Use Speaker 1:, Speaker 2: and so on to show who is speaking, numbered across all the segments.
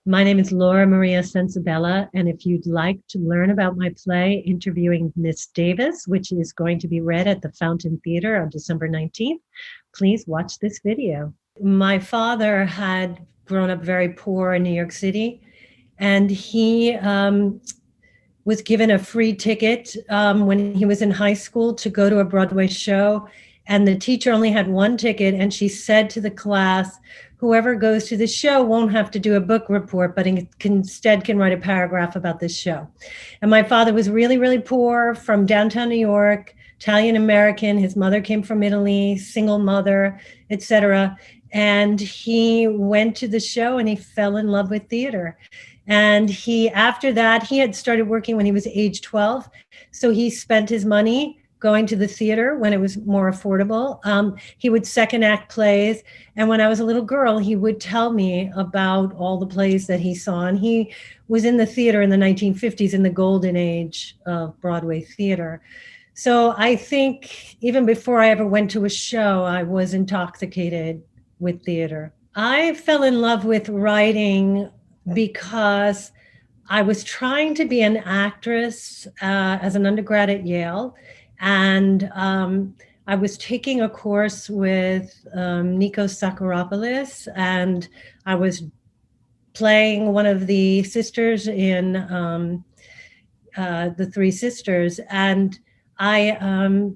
Speaker 1: My name is Laura Maria Censabella, and if you'd like to learn about my play, Interviewing Miss Davis, which is going to be read at the Fountain Theater on December 19th, please watch this video. My father had grown up very poor in New York City, and he was given a free ticket when he was in high school to go to a Broadway show. And the teacher only had one ticket. And she said to the class, whoever goes to the show won't have to do a book report, but instead can write a paragraph about this show. And my father was really, really poor from downtown New York, Italian American. His mother came from Italy, single mother, etc. And he went to the show and he fell in love with theater. And after that, he had started working when he was age 12. So he spent his money going to the theater when it was more affordable. He would second act plays. And when I was a little girl, he would tell me about all the plays that he saw. And he was in the theater in the 1950s, in the golden age of Broadway theater. So I think even before I ever went to a show, I was intoxicated with theater. I fell in love with writing because I was trying to be an actress as an undergrad at Yale. And I was taking a course with Nikos Sakharopoulos, and I was playing one of the sisters in The Three Sisters. And I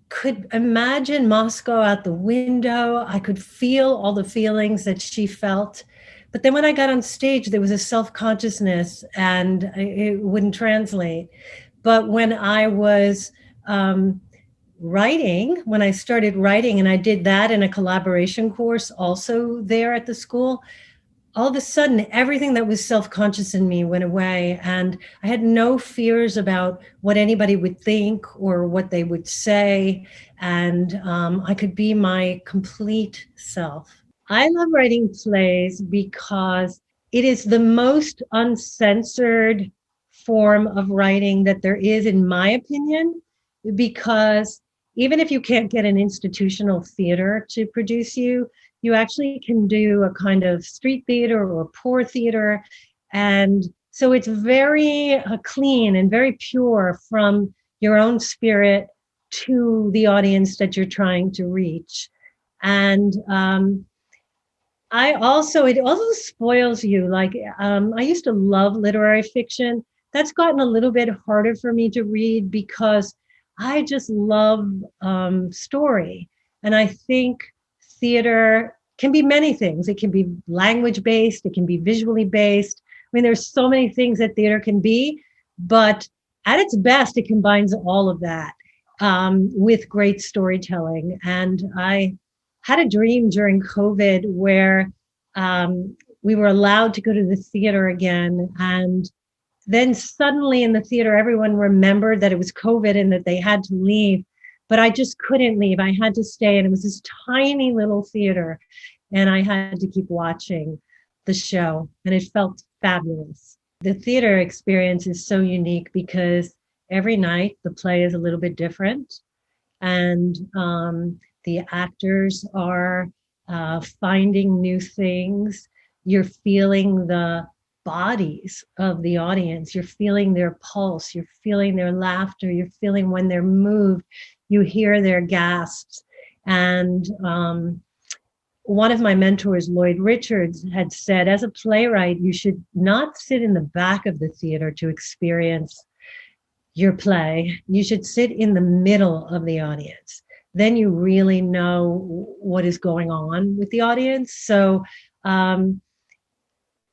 Speaker 1: could imagine Moscow out the window. I could feel all the feelings that she felt. But then when I got on stage, there was a self-consciousness and it wouldn't translate. But when I was writing, when I started writing, and I did that in a collaboration course also there at the school, all of a sudden, everything that was self-conscious in me went away. And I had no fears about what anybody would think or what they would say. And I could be my complete self. I love writing plays because it is the most uncensored form of writing that there is, in my opinion, because even if you can't get an institutional theater to produce you, you actually can do a kind of street theater or poor theater. And so it's very clean and very pure from your own spirit to the audience that you're trying to reach. And it also spoils you. Like, I used to love literary fiction. That's gotten a little bit harder for me to read because I just love story. And I think theater can be many things. It can be language based, it can be visually based. I mean, there's so many things that theater can be, but at its best, it combines all of that with great storytelling. And I had a dream during COVID where we were allowed to go to the theater again. And then suddenly in the theater, everyone remembered that it was COVID and that they had to leave. But I just couldn't leave. I had to stay. And it was this tiny little theater. And I had to keep watching the show. And it felt fabulous. The theater experience is so unique because every night the play is a little bit different. And the actors are finding new things. You're feeling the bodies of the audience. You're feeling their pulse. You're feeling their laughter. You're feeling when they're moved. You hear their gasps. And one of my mentors, Lloyd Richards, had said, as a playwright, you should not sit in the back of the theater to experience your play. You should sit in the middle of the audience. Then you really know what is going on with the audience. So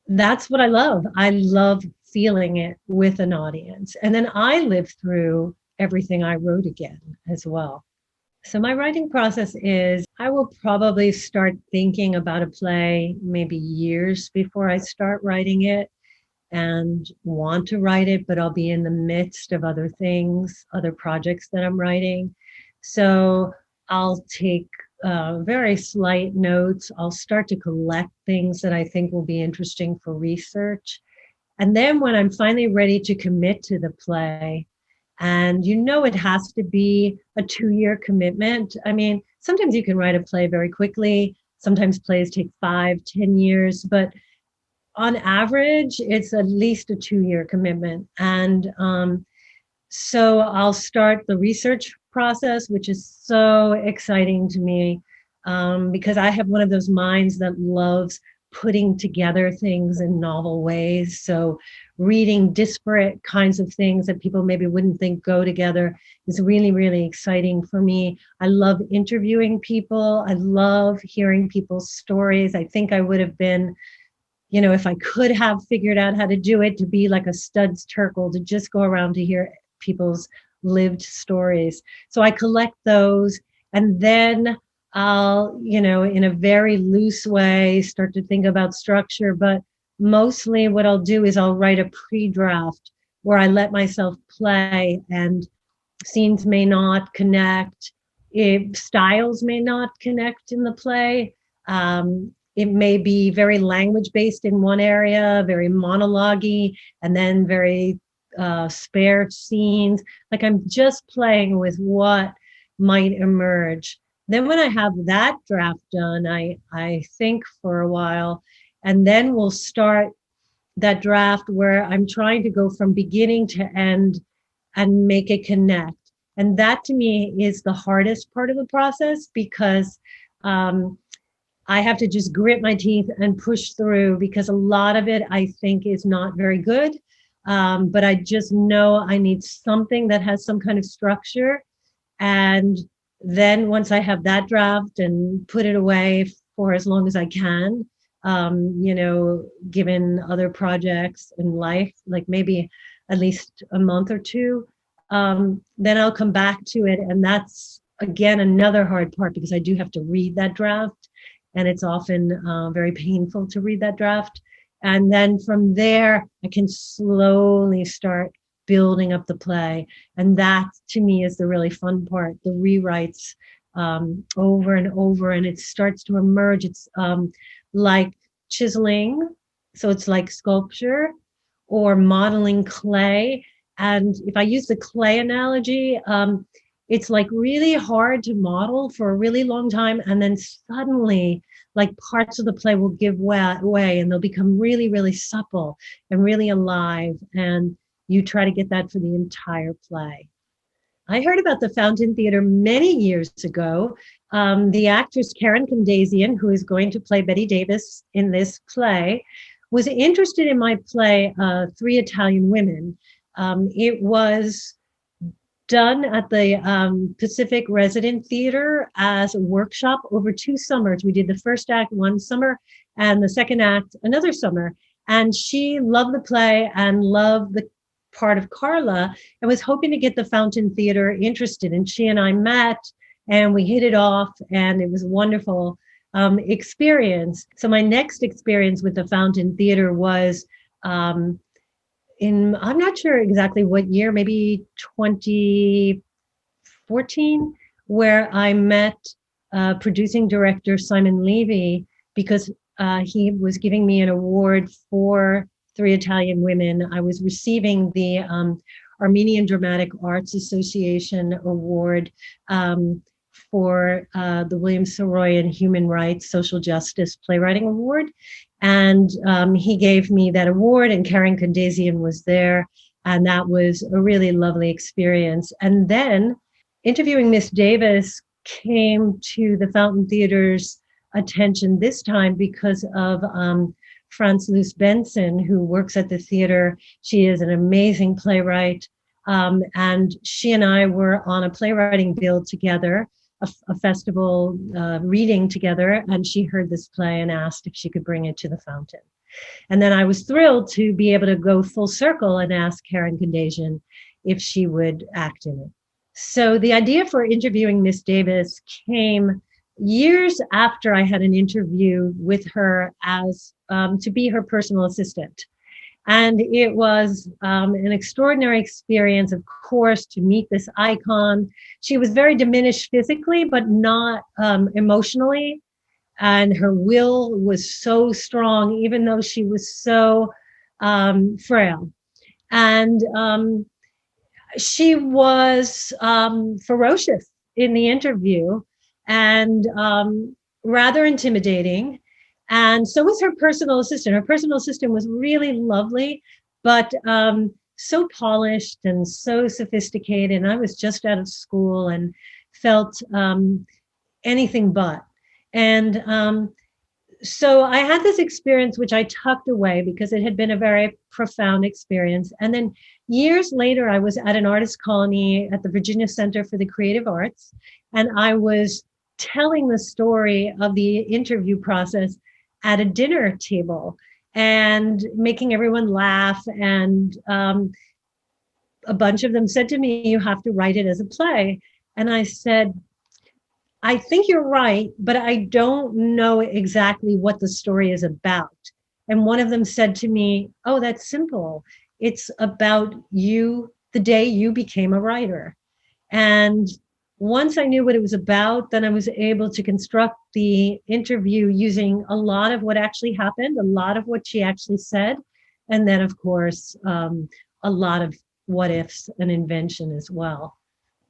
Speaker 1: that's what I love. I love feeling it with an audience. And then I live through everything I wrote again as well. So my writing process is I will probably start thinking about a play maybe years before I start writing it and want to write it, but I'll be in the midst of other things, other projects that I'm writing. So I'll take very slight notes. I'll start to collect things that I think will be interesting for research. And then when I'm finally ready to commit to the play, and it has to be a 2-year commitment. I mean, sometimes you can write a play very quickly. Sometimes plays take 5, 10 years, but on average, it's at least a 2-year commitment. And so I'll start the research process, which is so exciting to me, because I have one of those minds that loves putting together things in novel ways. So reading disparate kinds of things that people maybe wouldn't think go together is really, really exciting for me. I love interviewing people. I love hearing people's stories. I think I would have been, if I could have figured out how to do it, to be like a Studs Terkel, to just go around to hear people's lived stories. So I collect those, and then I'll, in a very loose way, start to think about structure. But mostly what I'll do is I'll write a pre-draft where I let myself play, and scenes may not connect, styles may not connect in the play. It may be very language based in one area, very monologue-y, and then very spare scenes. Like I'm just playing with what might emerge. Then when I have that draft done, I think for a while, and then we'll start that draft where I'm trying to go from beginning to end and make it connect. And that to me is the hardest part of the process, because I have to just grit my teeth and push through, because a lot of it I think is not very good. But I just know I need something that has some kind of structure. And then once I have that draft and put it away for as long as I can, given other projects in life, like maybe at least a month or two, then I'll come back to it. And that's, again, another hard part, because I do have to read that draft. And it's often very painful to read that draft. And then from there, I can slowly start building up the play. And that, to me, is the really fun part, the rewrites over and over. And it starts to emerge. It's like chiseling. So it's like sculpture or modeling clay. And if I use the clay analogy, it's like really hard to model for a really long time. And then suddenly, like parts of the play will give way and they'll become really, really supple and really alive. And you try to get that for the entire play. I heard about the Fountain Theater many years ago. The actress Karen Kondazian, who is going to play Bette Davis in this play, was interested in my play, Three Italian Women. It was done at the Pacific Resident Theater as a workshop over 2 summers. We did the first act one summer and the second act another summer. And she loved the play and loved the part of Carla and was hoping to get the Fountain Theater interested. And she and I met and we hit it off, and it was a wonderful experience. So my next experience with the Fountain Theater was I'm not sure exactly what year, maybe 2014, where I met producing director Simon Levy, because he was giving me an award for Three Italian Women. I was receiving the Armenian Dramatic Arts Association Award for the William Saroyan Human Rights Social Justice Playwriting Award. And he gave me that award, and Karen Kondazian was there. And that was a really lovely experience. And then interviewing Miss Davis came to the Fountain Theater's attention this time because of France-Luce Benson, who works at the theater. She is an amazing playwright. And she and I were on a playwriting build together, a festival reading together, and she heard this play and asked if she could bring it to the Fountain. And then I was thrilled to be able to go full circle and ask Karen Kondazian if she would act in it. So the idea for interviewing Miss Davis came years after I had an interview with her as to be her personal assistant. And it was an extraordinary experience, of course, to meet this icon. She was very diminished physically, but not emotionally. And her will was so strong, even though she was so frail. And she was ferocious in the interview and rather intimidating. And so was her personal assistant. Her personal assistant was really lovely, but so polished and so sophisticated. And I was just out of school and felt anything but. And so I had this experience, which I tucked away because it had been a very profound experience. And then years later, I was at an artist colony at the Virginia Center for the Creative Arts. And I was telling the story of the interview process at a dinner table and making everyone laugh. And a bunch of them said to me, "You have to write it as a play." And I said, "I think you're right, but I don't know exactly what the story is about." And one of them said to me, "Oh, that's simple. It's about you, the day you became a writer." And once I knew what it was about, then I was able to construct the interview using a lot of what actually happened, a lot of what she actually said, and then, of course, a lot of what ifs and invention as well.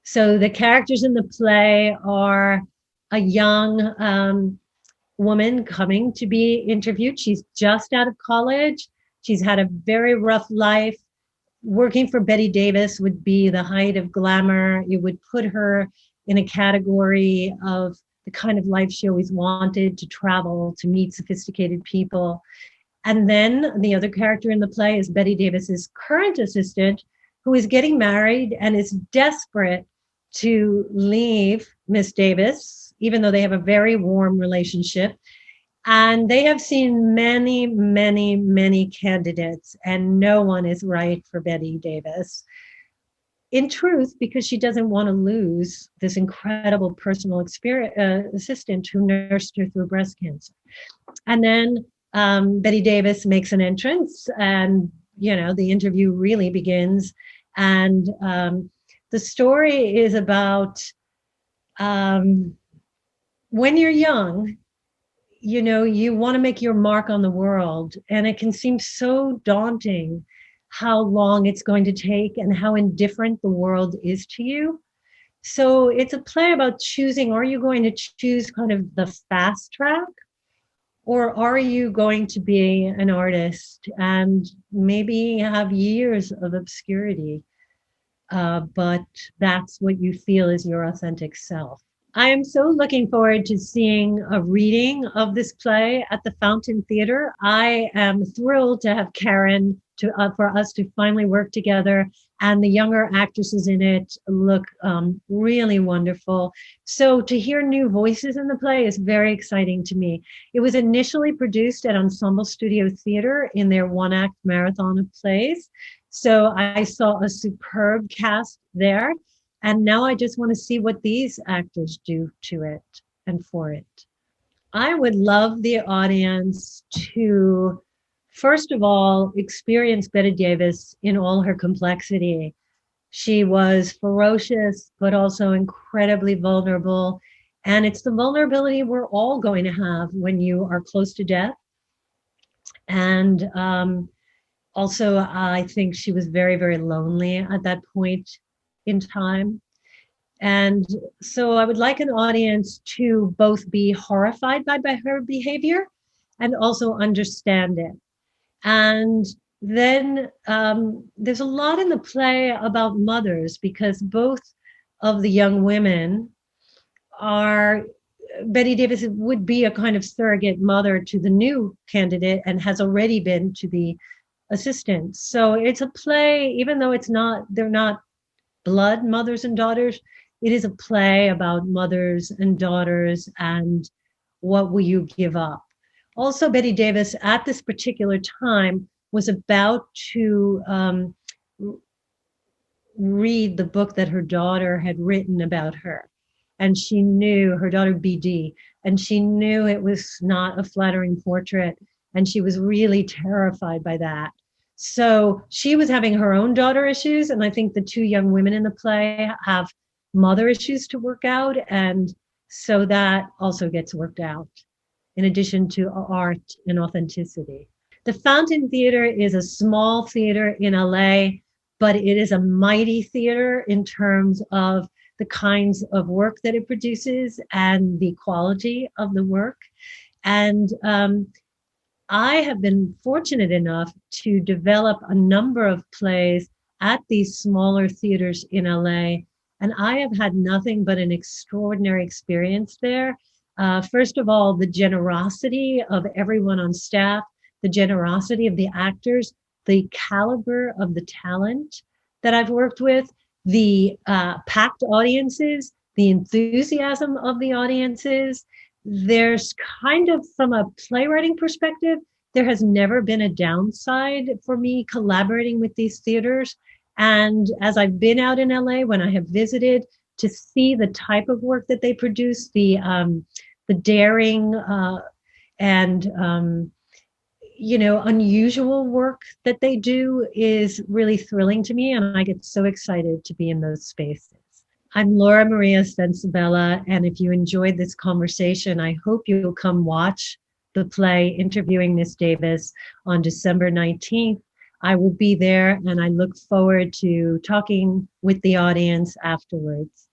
Speaker 1: So the characters in the play are a young woman coming to be interviewed. She's just out of college. She's had a very rough life. Working for Bette Davis would be the height of glamour. It would put her in a category of the kind of life she always wanted, to travel, to meet sophisticated people. And then the other character in the play is Bette Davis's current assistant, who is getting married and is desperate to leave Miss Davis, even though they have a very warm relationship. And they have seen many, many, many candidates, and no one is right for Bette Davis. In truth, because she doesn't want to lose this incredible personal assistant who nursed her through breast cancer. And then Bette Davis makes an entrance, and the interview really begins. And the story is about when you're young, you want to make your mark on the world, and it can seem so daunting how long it's going to take and how indifferent the world is to you. So it's a play about choosing, are you going to choose kind of the fast track, or are you going to be an artist and maybe have years of obscurity, but that's what you feel is your authentic self? I am so looking forward to seeing a reading of this play at the Fountain Theater. I am thrilled to have Karen for us to finally work together, and the younger actresses in it look really wonderful. So to hear new voices in the play is very exciting to me. It was initially produced at Ensemble Studio Theater in their one-act marathon of plays. So I saw a superb cast there. And now I just want to see what these actors do to it and for it. I would love the audience to, first of all, experience Bette Davis in all her complexity. She was ferocious, but also incredibly vulnerable. And it's the vulnerability we're all going to have when you are close to death. And also, I think she was very, very lonely at that point in time. And so I would like an audience to both be horrified by her behavior and also understand it. And then there's a lot in the play about mothers, because both of the young women Bette Davis would be a kind of surrogate mother to the new candidate and has already been to the assistant. So it's a play, even though they're not blood mothers and daughters, it is a play about mothers and daughters and what will you give up. Also, Bette Davis at this particular time was about to read the book that her daughter had written about her. And she knew, her daughter BD, and she knew it was not a flattering portrait. And she was really terrified by that. So she was having her own daughter issues. And I think the two young women in the play have mother issues to work out. And so that also gets worked out, in addition to art and authenticity. The Fountain Theater is a small theater in LA, but it is a mighty theater in terms of the kinds of work that it produces and the quality of the work. And I have been fortunate enough to develop a number of plays at these smaller theaters in LA, and I have had nothing but an extraordinary experience there. First of all, the generosity of everyone on staff, the generosity of the actors, the caliber of the talent that I've worked with, the packed audiences, the enthusiasm of the audiences. There's kind of, from a playwriting perspective, there has never been a downside for me collaborating with these theaters. And as I've been out in LA, when I have visited, to see the type of work that they produce, the daring and unusual work that they do is really thrilling to me, and I get so excited to be in those spaces. I'm Laura Maria Censabella, and if you enjoyed this conversation, I hope you'll come watch the play Interviewing Miss Davis on December 19th. I will be there, and I look forward to talking with the audience afterwards.